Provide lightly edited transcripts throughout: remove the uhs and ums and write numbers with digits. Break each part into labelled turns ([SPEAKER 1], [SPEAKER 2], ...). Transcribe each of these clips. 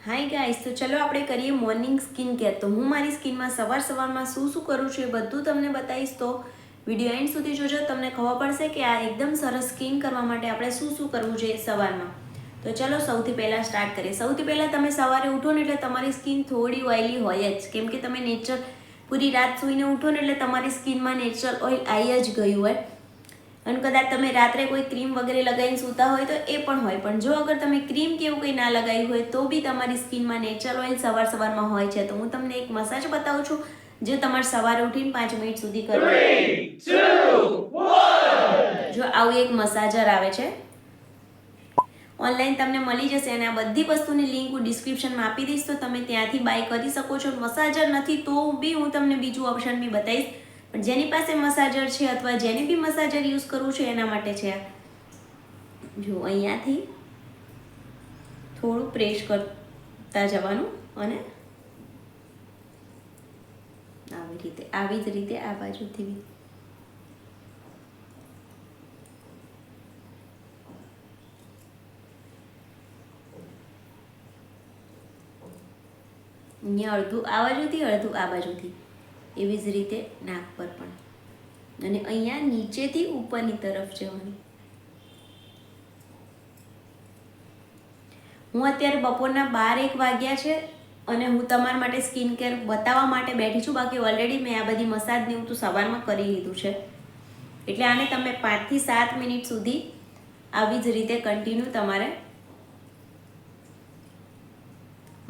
[SPEAKER 1] Hi guys, તો ચલો આપણે કરીએ મોર્નિંગ સ્કિન કેર. તો હું મારી સ્કિનમાં સવારમાં શું કરું છું એ બધું તમને બતાવીશ. તો વિડીયો એન્ડ સુધી જોજો, તમને ખબર પડશે કે આ એકદમ સરસ સ્કિન કરવા માટે આપણે શું કરવું જોઈએ સવારમાં. તો ચલો સૌથી પહેલાં સ્ટાર્ટ કરીએ. સૌથી પહેલાં તમે સવારે ઉઠો ને એટલે તમારી સ્કિન થોડી ઓઇલી હોય જ, કેમ કે તમે પૂરી રાત સૂઈને ઉઠો ને એટલે તમારી સ્કિનમાં નેચરલ ઓઇલ આવી જ ગયું હોય. અને કદાચ તમે રાત્રે કોઈ ક્રીમ વગેરે લગાવીને સૂતા હોય તો એ પણ હોય, પણ જો અગર તમે ક્રીમ કે એવું કંઈ ના લગાવ્યું હોય તો બી તમારી સ્કિનમાં નેચરલ ઓઇલ સવારમાં હોય છે. તો હું તમને એક મસાજ બતાવું છું જે તમારે સવારે ઉઠીને 5 મિનિટ સુધી કરવાનું. 3, 2, 1. જો આવું એક મસાજર આવે છે, ઓનલાઈન તમને મળી જશે અને આ બધી વસ્તુની લિંક હું ડિસ્ક્રિપ્શનમાં આપી દઈશ, તો તમે ત્યાંથી બાય કરી શકો છો. મસાજર નથી તો બી હું તમને બીજું ઓપ્શન બી બતાવીશ, પણ જેની પાસે મસાજર છે અથવા જેને બી મસાજર યુઝ કરવું છે એના માટે છે. જો અહીંયાથી થોડું પ્રેસ કરતા જવાનું અને આવી જ રીતે આ બાજુથી અહીંયા અડધું આ બાજુથી અડધું આ બાજુથી, એવી જ રીતે નાક પર પણ, અને અહીંયા નીચેથી ઉપરની તરફ જવાની. હું અત્યારે બપોરના 12-1 વાગ્યા છે અને હું તમારા માટે સ્કિન કેર બતાવવા માટે બેઠી છું. બાકી ઓલરેડી મેં આ બધી મસાજને હું તો સવારમાં કરી લીધું છે. એટલે આને તમે 5 થી 7 મિનિટ સુધી આવી જ રીતે કન્ટિન્યુ તમારે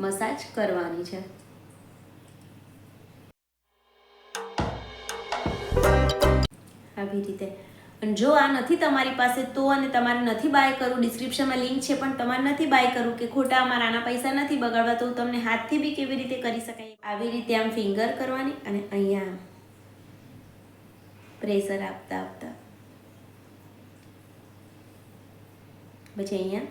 [SPEAKER 1] મસાજ કરવાની છે. આવી રીતે. અને જો આ નથી તમારી પાસે તો, અને તમારે નથી બાય કરવું, ડિસ્ક્રિપ્શનમાં લિંક છે પણ તમારે નથી બાય કરવું કે ખોટા અમારા આના પૈસા નથી બગાડવા, તો તમને હાથથી બી કેવી રીતે કરી શકાય. આવી રીતે આમ ફિંગર કરવાની અને અહીંયા પ્રેશર આપતા પછી અહીંયા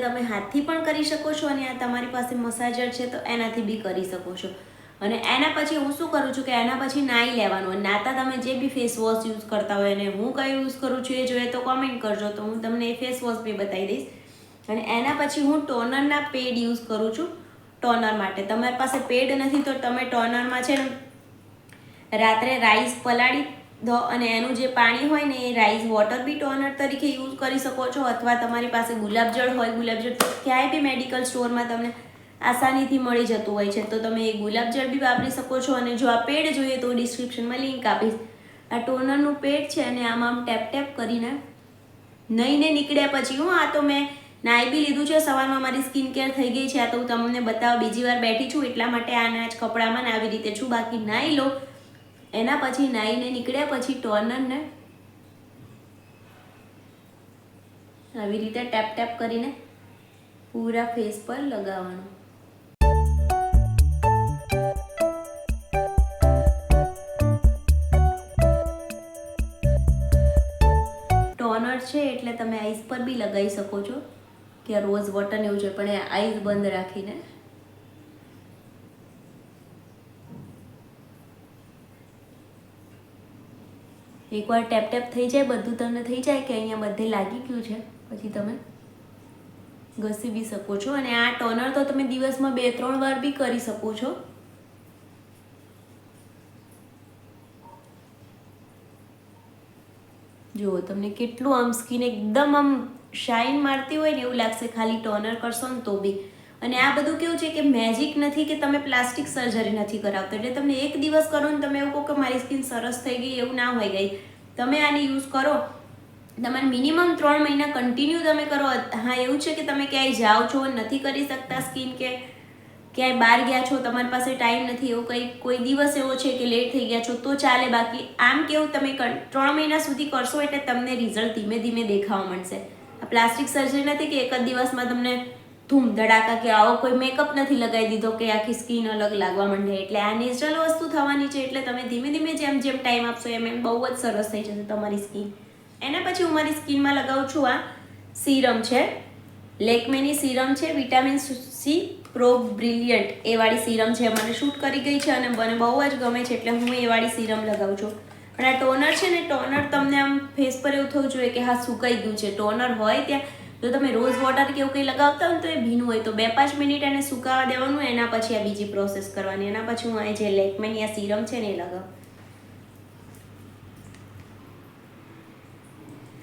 [SPEAKER 1] તમે હાથથી પણ કરી શકો છો, અને આ તમારી પાસે મસાજર છે તો એનાથી બી કરી શકો છો. અને એના પછી હું શું કરું છું કે એના પછી નાહી લેવાનું. નાતા તમે જે બી ફેસ વોશ યુઝ કરતા હોય, અને હું કઈ યુઝ કરું છું એ જોઈએ તો કોમેન્ટ કરજો, તો હું તમને એ ફેસ વોશ બી બતાવી દઈશ. અને એના પછી હું ટોનરના પેડ યુઝ કરું છું. ટોનર માટે તમારી પાસે પેડ નથી તો તમે ટોનરમાં છે ને રાત્રે રાઈસ પલાળી દો, અને એનું જે પાણી હોય ને એ રાઈસ વોટર બી ટોનર તરીકે યુઝ કરી શકો છો. અથવા તમારી પાસે ગુલાબજળ હોય, ગુલાબજળ ક્યાંય બી મેડિકલ સ્ટોરમાં તમને આસાનીથી મળી જતું હોય છે, તો તમે એ ગુલાબજળ બી વાપરી શકો છો. અને જો આ પેડ જોઈએ તો ડિસ્ક્રિપ્શનમાં લિંક આપીશ. આ ટોનરનું પેડ છે અને આમ ટેપ કરીને નહીને નીકળ્યા પછી, હું આ તો મેં નાહી બી લીધું છે, સવારમાં મારી સ્કિન કેર થઈ ગઈ છે. આ તો હું તમને બતાવવા બીજી વાર બેઠી છું એટલા માટે આના જ કપડામાં આવી રીતે છું. બાકી નાહી લો, એના પછી નાહીને નીકળ્યા પછી ટોનરને આવી રીતે ટેપ કરીને પૂરા ફેસ પર લગાવવાનું. ટોનર છે એટલે તમે આઈસ પર બી લગાવી શકો છો, કે રોઝ વોટર ને એવું છે, પણ એ આઈસ બંધ રાખીને. એકવાર ટેપ થઈ જાય, બધું તમને થઈ જાય કે અહીંયા બધે લાગી ગયું છે, પછી તમે ઘસી બી શકો છો. અને આ ટોનર તો તમે દિવસમાં 2-3 વાર બી કરી શકો છો. જુઓ તમને કેટલું આમ સ્કિન એકદમ આમ શાઇન મારતી હોય ને એવું લાગશે ખાલી ટોનર કરશો ને તો બી. અને આ બધું કેવું છે કે મેજિક નથી, કે તમે પ્લાસ્ટિક સર્જરી નથી કરાવતા એટલે તમને એક દિવસ કરો ને તમે એવું કહો કે મારી સ્કિન સરસ થઈ ગઈ, એવું ના હોય ગઈ. તમે આને યુઝ કરો, તમારે મિનિમમ 3 મહિના કન્ટિન્યુ તમે કરો. હા, એવું છે કે તમે ક્યાંય જાઓ છો, નથી કરી શકતા સ્કિન કે ક્યાંય બહાર ગયા છો, તમારી પાસે ટાઈમ નથી, એવું કોઈ દિવસ એવો છે કે લેટ થઈ ગયા છો તો ચાલે. બાકી આમ કેવું તમે 3 મહિના સુધી કરશો એટલે તમને રિઝલ્ટ ધીમે ધીમે દેખાવા મળશે. આ પ્લાસ્ટિક સર્જરી નથી કે એક જ દિવસમાં તમને ધૂમ ધડાકા કે આવો કોઈ મેકઅપ નથી લગાવી દીધો કે આખી સ્કિન અલગ લાગવા માંડે. એટલે આ નેચરલ વસ્તુ થવાની છે. એટલે તમે ધીમે ધીમે જેમ જેમ ટાઈમ આપશો એમ એમ બહુ જ સરસ થઈ જશે તમારી સ્કિન. એના પછી હું મારી સ્કિનમાં લગાવું છું આ સીરમ છે, લેકમેની સીરમ છે, વિટામિન સી પ્રો બ્રિલિયન્ટ એ વાળી સીરમ છે. મને શૂટ કરી ગઈ છે અને મને બહુ જ ગમે છે એટલે હું એ વાળી સીરમ લગાવું છું. પણ આ ટોનર છે ને, ટોનર તમને આમ ફેસ પર એવું થવું જોઈએ કે હા સુકાઈ ગયું છે. ટોનર હોય ત્યાં જો તમે રોઝ વોટર કે એવું કંઈ લગાવતા હોય ને તો એ ભીનું હોય તો 2-5 મિનિટ એને સુકાવા દેવાનું. એના પછી આ બીજી પ્રોસેસ કરવાની. એના પછી હું આ જે લેકમેની આ સીરમ છે ને એ લગાવું.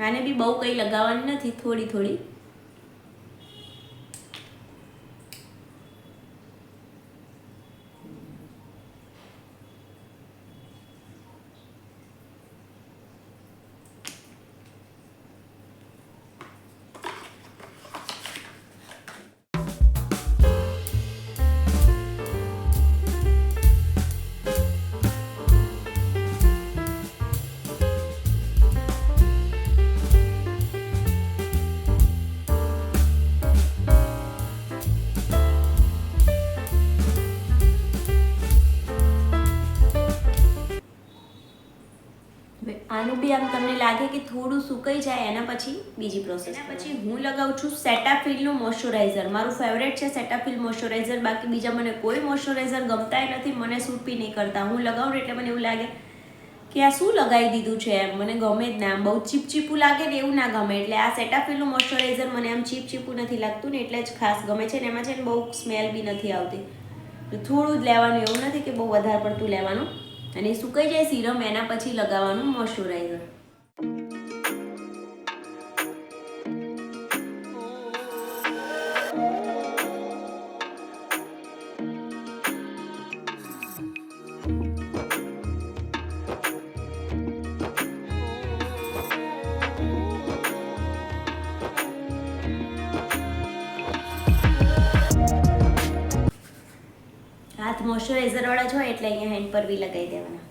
[SPEAKER 1] આને બી બહુ કંઈ લગાવવાની નથી, થોડી થોડી. આનું બી આમ તમને લાગે કે થોડું સુકાઈ જાય એના પછી બીજી પ્રોસેસ. એના પછી હું લગાવું છું સેટાફિલનું મોઇશ્ચરાઇઝર. મારું ફેવરેટ છે સેટાફિલ મોઇશ્ચરાઇઝર. બાકી બીજા મને કોઈ મોઇશ્ચરાઇઝર ગમતાય નથી, મને સૂટ બી નહીં કરતા. હું લગાવું એટલે મને એવું લાગે કે આ શું લગાવી દીધું છે એમ, મને ગમે જ ના. આમ બહુ ચીપચીપું લાગે ને એવું ના ગમે. એટલે આ સેટાફિલનું મોઇશ્ચરાઇઝર મને આમ ચીપચીપું નથી લાગતું ને એટલે જ ખાસ ગમે છે. ને એમાં છે ને બહુ સ્મેલ બી નથી આવતી. થોડું જ લેવાનું, એવું નથી કે બહુ વધારે પડતું લેવાનું. અને સુકાઈ જાય સીરમ એના પછી લગાવવાનું મોઇશ્ચરાઇઝર. હાથ મોઇશ્ચરાઇઝર વાળા જ હોય એટલે અહીંયા હેન્ડ પર બી લગાવી દેવાના.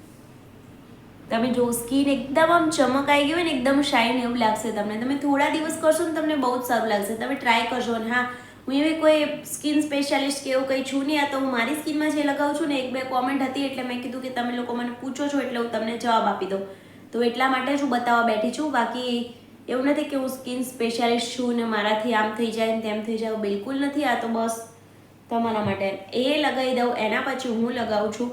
[SPEAKER 1] તમે જો સ્કિન એકદમ આમ ચમક આવી ગઈ હોય ને, એકદમ શાઇન એવું લાગશે તમને. તમે થોડા દિવસ કરશો ને તમને બહુ જ સારું લાગશે. તમે ટ્રાય કરજો. અને હા, હું એવી કોઈ સ્કિન સ્પેશિયાલિસ્ટ કે એવું કંઈ છું નહીં. આ તો હું મારી સ્કિનમાં જે લગાવું છું ને, 1-2 કોમેન્ટ હતી એટલે મેં કીધું કે તમે લોકો મને પૂછો છો એટલે હું તમને જવાબ આપી દઉં. તો એટલા માટે જ હું બતાવવા બેઠી છું. બાકી એવું નથી કે હું સ્કિન સ્પેશિયાલિસ્ટ છું ને મારાથી આમ થઈ જાય ને તેમ થઈ જાય, બિલકુલ નથી. આ તો બસ તમારા માટે એ લગાવી દઉં. એના પછી હું લગાવું છું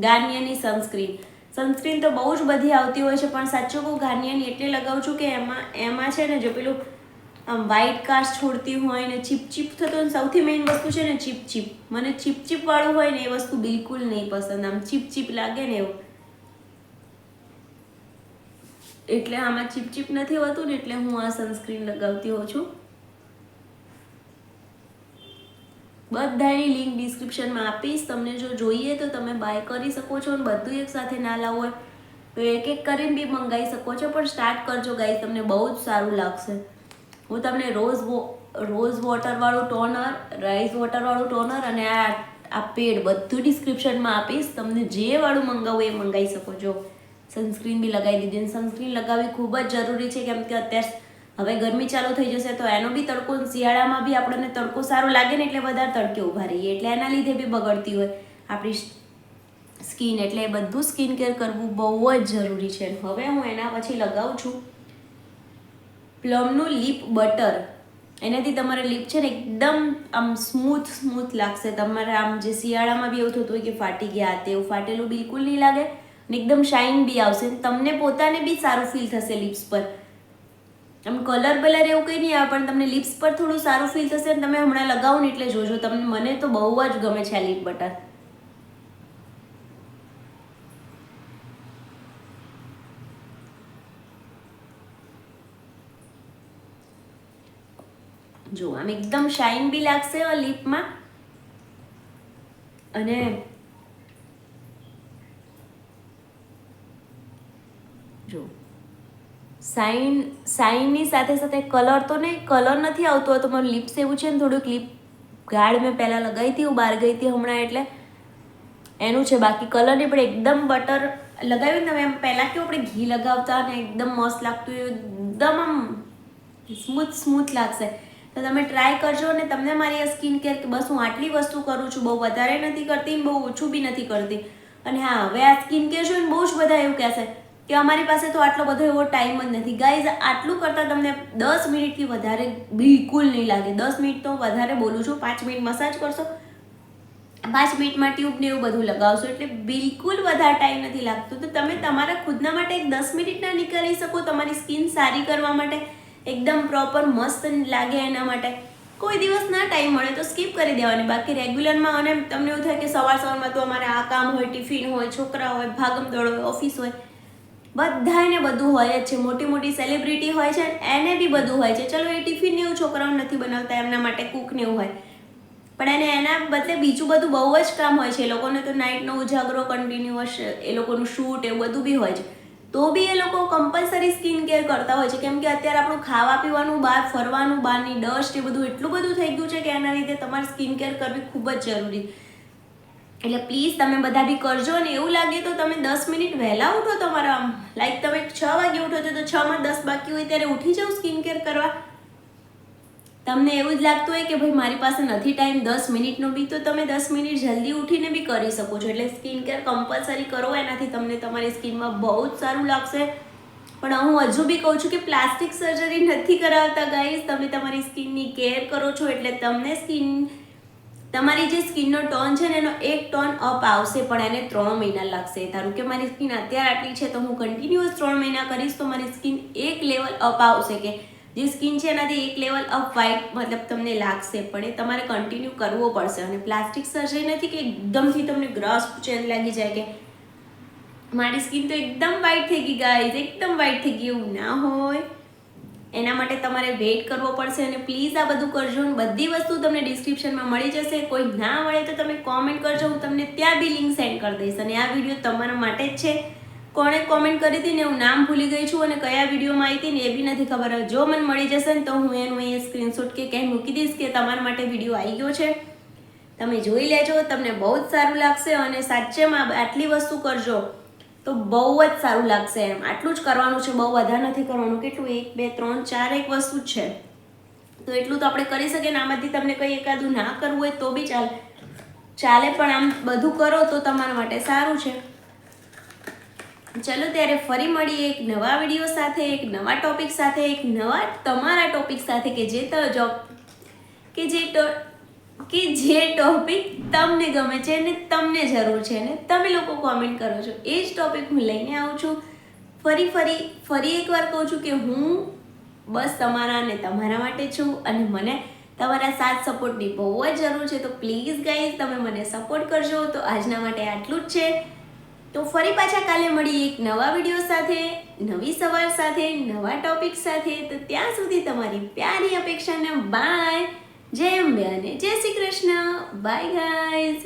[SPEAKER 1] ગાર્નિયરની સનસ્ક્રીન. સનસ્ક્રીન તો બહુ જ બધી આવતી હોય છે પણ સાચું કહું ગાર્નિયરની એટલે લગાવું છું કે એમાં છે ને જો પેલું આમ વ્હાઈટ કાસ્ટ છોડતી હોય ને ચીપચીપ થતો હોય. સૌથી મેઇન વસ્તુ છે ને ચીપચીપ. મને ચીપચીપ વાળું હોય ને એ વસ્તુ બિલકુલ નહીં પસંદ. આમ ચીપચીપ લાગે ને એવું. એટલે આમાં ચીપચીપ નથી હોતું ને એટલે હું આ સનસ્ક્રીન લગાવતી હોઉં છું. બધાની લિંક ડિસ્ક્રિપ્શનમાં આપીશ. તમને જો જોઈએ તો તમે બાય કરી શકો છો. અને બધું એક સાથે ના લાવવું હોય તો એક એક કરીને બી મંગાવી શકો છો. પણ સ્ટાર્ટ કરજો ગાઈસ, તમને બહુ જ સારું લાગશે. હું તમને રોઝ વોટરવાળું ટોનર, રાઈસ વોટરવાળું ટોનર અને આ પેડ બધું ડિસ્ક્રિપ્શનમાં આપીશ. તમને જે વાળું મંગાવવું એ મંગાવી શકો છો. સનસ્ક્રીન બી લગાવી દીધી. સનસ્ક્રીન લગાવવી ખૂબ જ જરૂરી છે કેમ કે અત્યારે હવે ગરમી ચાલુ થઈ જશે તો એનો બી તડકો, શિયાળામાં બી આપણને તડકો સારો લાગે ને એટલે વધારે તડકે ઊભા રહીએ એટલે એના લીધે બી બગડતી હોય આપણી સ્કિન. એટલે એ બધું સ્કિન કેર કરવું બહુ જ જરૂરી છે. હવે હું એના પછી લગાવું છું પ્લમનું લિપ બટર. એનાથી તમારા લિપ છે ને એકદમ આમ સ્મૂથ લાગશે. તમારે આમ જે શિયાળામાં બી એવું થતું હોય કે ફાટી ગયા તે, એવું ફાટેલું બિલકુલ નહીં લાગે ને એકદમ શાઇન બી આવશે. તમને પોતાને બી સારું ફીલ થશે લિપ્સ પર. આમ કલર એવું કંઈ નહીં આવે પણ તમને લિપ્સ પર થોડું સારું ફીલ થશે. અને તમે હમણાં લગાવો ને એટલે જોજો તમને. મને તો બહુ જ ગમે છે આ લિપ બટર. જો આમ એકદમ શાઇન બી લાગશે લિપમાં. અને જો સાઇનની સાથે કલર તો નહીં, કલર નથી આવતો. તો મારું લિપ્સ એવું છે ને થોડુંક લિપ ગાઢ મેં પહેલાં લગાવી હતી, હું બહાર ગઈ હતી હમણાં એટલે એનું છે. બાકી કલર નહીં પણ એકદમ બટર લગાવ્યું ને તમે એમ પહેલાં કેવું આપણે ઘી લગાવતા ને એકદમ મસ્ત લાગતું, એકદમ આમ સ્મૂથ લાગશે. તો તમે ટ્રાય કરજો અને તમને મારી આ સ્કિન કેર કે બસ હું આટલી વસ્તુ કરું છું, બહુ વધારે નથી કરતી, બહુ ઓછું બી નથી કરતી. અને હા, હવે આ સ્કિન કેર જોઈને બહુ જ બધા એવું કહેશે કે અમારી પાસે તો આટલો બધો એવો ટાઈમ જ નથી. ગાઈઝ, આટલું કરતાં તમને 10 મિનિટથી વધારે બિલકુલ નહીં લાગે. 10 મિનિટ તો વધારે બોલું છું. 5 મિનિટ મસાજ કરશો, 5 મિનિટમાં ટ્યુબ ને એવું બધું લગાવશો, એટલે બિલકુલ વધારે ટાઈમ નથી લાગતો. તો તમે તમારા ખુદના માટે 10 મિનિટના નીકાળી શકો તમારી સ્કિન સારી કરવા માટે, એકદમ પ્રોપર મસ્ત લાગે એના માટે. કોઈ દિવસ ના ટાઈમ મળે તો સ્કીપ કરી દેવાની, બાકી રેગ્યુલરમાં. અને તમને એવું થાય કે સવારમાં તો અમારે આ કામ હોય, ટિફિન હોય, છોકરા હોય, ભાગમદોડ હોય, ઓફિસ હોય, બધાને બધું હોય જ છે. મોટી મોટી સેલિબ્રિટી હોય છે, એને બી બધું હોય છે. ચલો, એ ટિફિન એવું છોકરાઓ નથી બનાવતા, એમના માટે કુક ને એવું હોય, પણ એના બદલે બીજું બધું બહુ જ કામ હોય છે. એ લોકોને તો નાઇટનો ઉજાગરો કન્ટિન્યુઅસ, એ લોકોનું શૂટ એવું બધું બી હોય છે. તો બી એ લોકો કમ્પલસરી સ્કિન કેર કરતા હોય છે, કેમ કે અત્યારે આપણું ખાવા પીવાનું, બહાર ફરવાનું, બહારની ડસ્ટ, એ બધું એટલું બધું થઈ ગયું છે કે એના લીધે તમારે સ્કિન કેર કરવી ખૂબ જ જરૂરી. એટલે પ્લીઝ તમે બધા બી કરજો. અને એવું લાગે તો તમે 10 મિનિટ વહેલા ઉઠો. તમારા લાઈક તમે 6 વાગે ઉઠો છો તો 6 માં 10 બાકી હોય ત્યારે ઉઠી જાઓ સ્કિન કેર કરવા. તમને એવું જ લાગતું હોય કે ભાઈ મારી પાસે નથી ટાઈમ 10 મિનિટનો બી, તો તમે 10 મિનિટ જલ્દી ઉઠીને બી કરી શકો છો. એટલે સ્કિન કેર કમ્પલસરી કરો, એનાથી તમને તમારી સ્કિનમાં બહુ જ સારું લાગશે. પણ હું હજુ બી કહું છું કે પ્લાસ્ટિક સર્જરી નથી કરાવતા ગાઈઝ. તમે તમારી સ્કિનની કેર કરો છો એટલે તમને તમારી જે સ્કિનનો ટોન છે ને એનો 1 ટોન અપ આવશે, પણ એને 3 મહિના લાગશે. ધારો કે મારી સ્કિન અત્યારે આટલી છે તો હું કન્ટિન્યુઅસ 3 મહિના કરીશ તો મારી સ્કિન એક લેવલ અપ આવશે, કે જે સ્કિન છે એનાથી એક લેવલ અપ વ્હાઇટ મતલબ તમને લાગશે. પણ એ તમારે કન્ટિન્યુ કરવો પડશે. અને પ્લાસ્ટિક સર્જરી નથી કે એકદમથી તમને ગ્રાસ્પ ચેન્જ લાગી જાય કે મારી સ્કિન તો એકદમ વ્હાઇટ થઈ ગઈ ગાઈઝ, એકદમ વ્હાઇટ થઈ ગઈ, એવું ના હોય. એના માટે તમારે વેઇટ કરવો પડશે. અને પ્લીઝ આ બધું કરજો. બધી વસ્તુ તમને ડિસ્ક્રિપ્શનમાં મળી જશે. કોઈ ના મળે તો તમે કોમેન્ટ કરજો, હું તમને ત્યાં બી લિંક સેન્ડ કરી દઈશ. અને આ વિડીયો તમારા માટે જ છે. કોણે કોમેન્ટ કરી હતી ને હું નામ ભૂલી ગઈ છું, અને કયા વિડીયોમાં આવી હતી ને એ બી નથી ખબર. જો મને મળી જશે ને તો હું એનું અહીંયા સ્ક્રીનશોટ કે ક્યાંય મૂકી દઈશ કે તમારા માટે વિડીયો આવી ગયો છે, તમે જોઈ લેજો. તમને બહુ જ સારું લાગશે. અને સાચેમાં આટલી વસ્તુ કરજો તો બહુ જ સારું લાગશે. એમ આટલું જ કરવાનું છે, બહુ વધારે નથી કરવાનું. કેટલું 1 2 3 4 એક વસ્તુ જ છે, તો એટલું તો આપણે કરી શકીએ ને. આમાંથી તમને કંઈ એકાદું ના કરવું હોય તો બી ચાલે, પણ આમ બધું કરો તો તમારા માટે સારું છે. ચલો ત્યારે ફરી મળીએ એક નવા વિડીયો સાથે, એક નવા ટોપિક સાથે, એક નવા તમારા ટોપિક સાથે, કે જે ટોપિક તમને ગમે છે ને તમને જરૂર છે ને તમે લોકો કોમેન્ટ કરો છો, એ જ ટોપિક હું લઈને આવું છું. ફરી એકવાર કહું છું કે હું બસ તમારા અને તમારા માટે છું, અને મને તમારા સાથ સપોર્ટની બહુ જ જરૂર છે. તો પ્લીઝ ગાઈઝ તમે મને સપોર્ટ કરજો. તો આજના માટે આટલું જ છે. તો ફરી પાછા કાલે મળીએ એક નવા વિડીયો સાથે, નવી સવાર સાથે, નવા ટોપિક સાથે. તો ત્યાં સુધી તમારી પ્યારી અપેક્ષાને બાય. જય અંબે અને જય શ્રી કૃષ્ણ. By guys.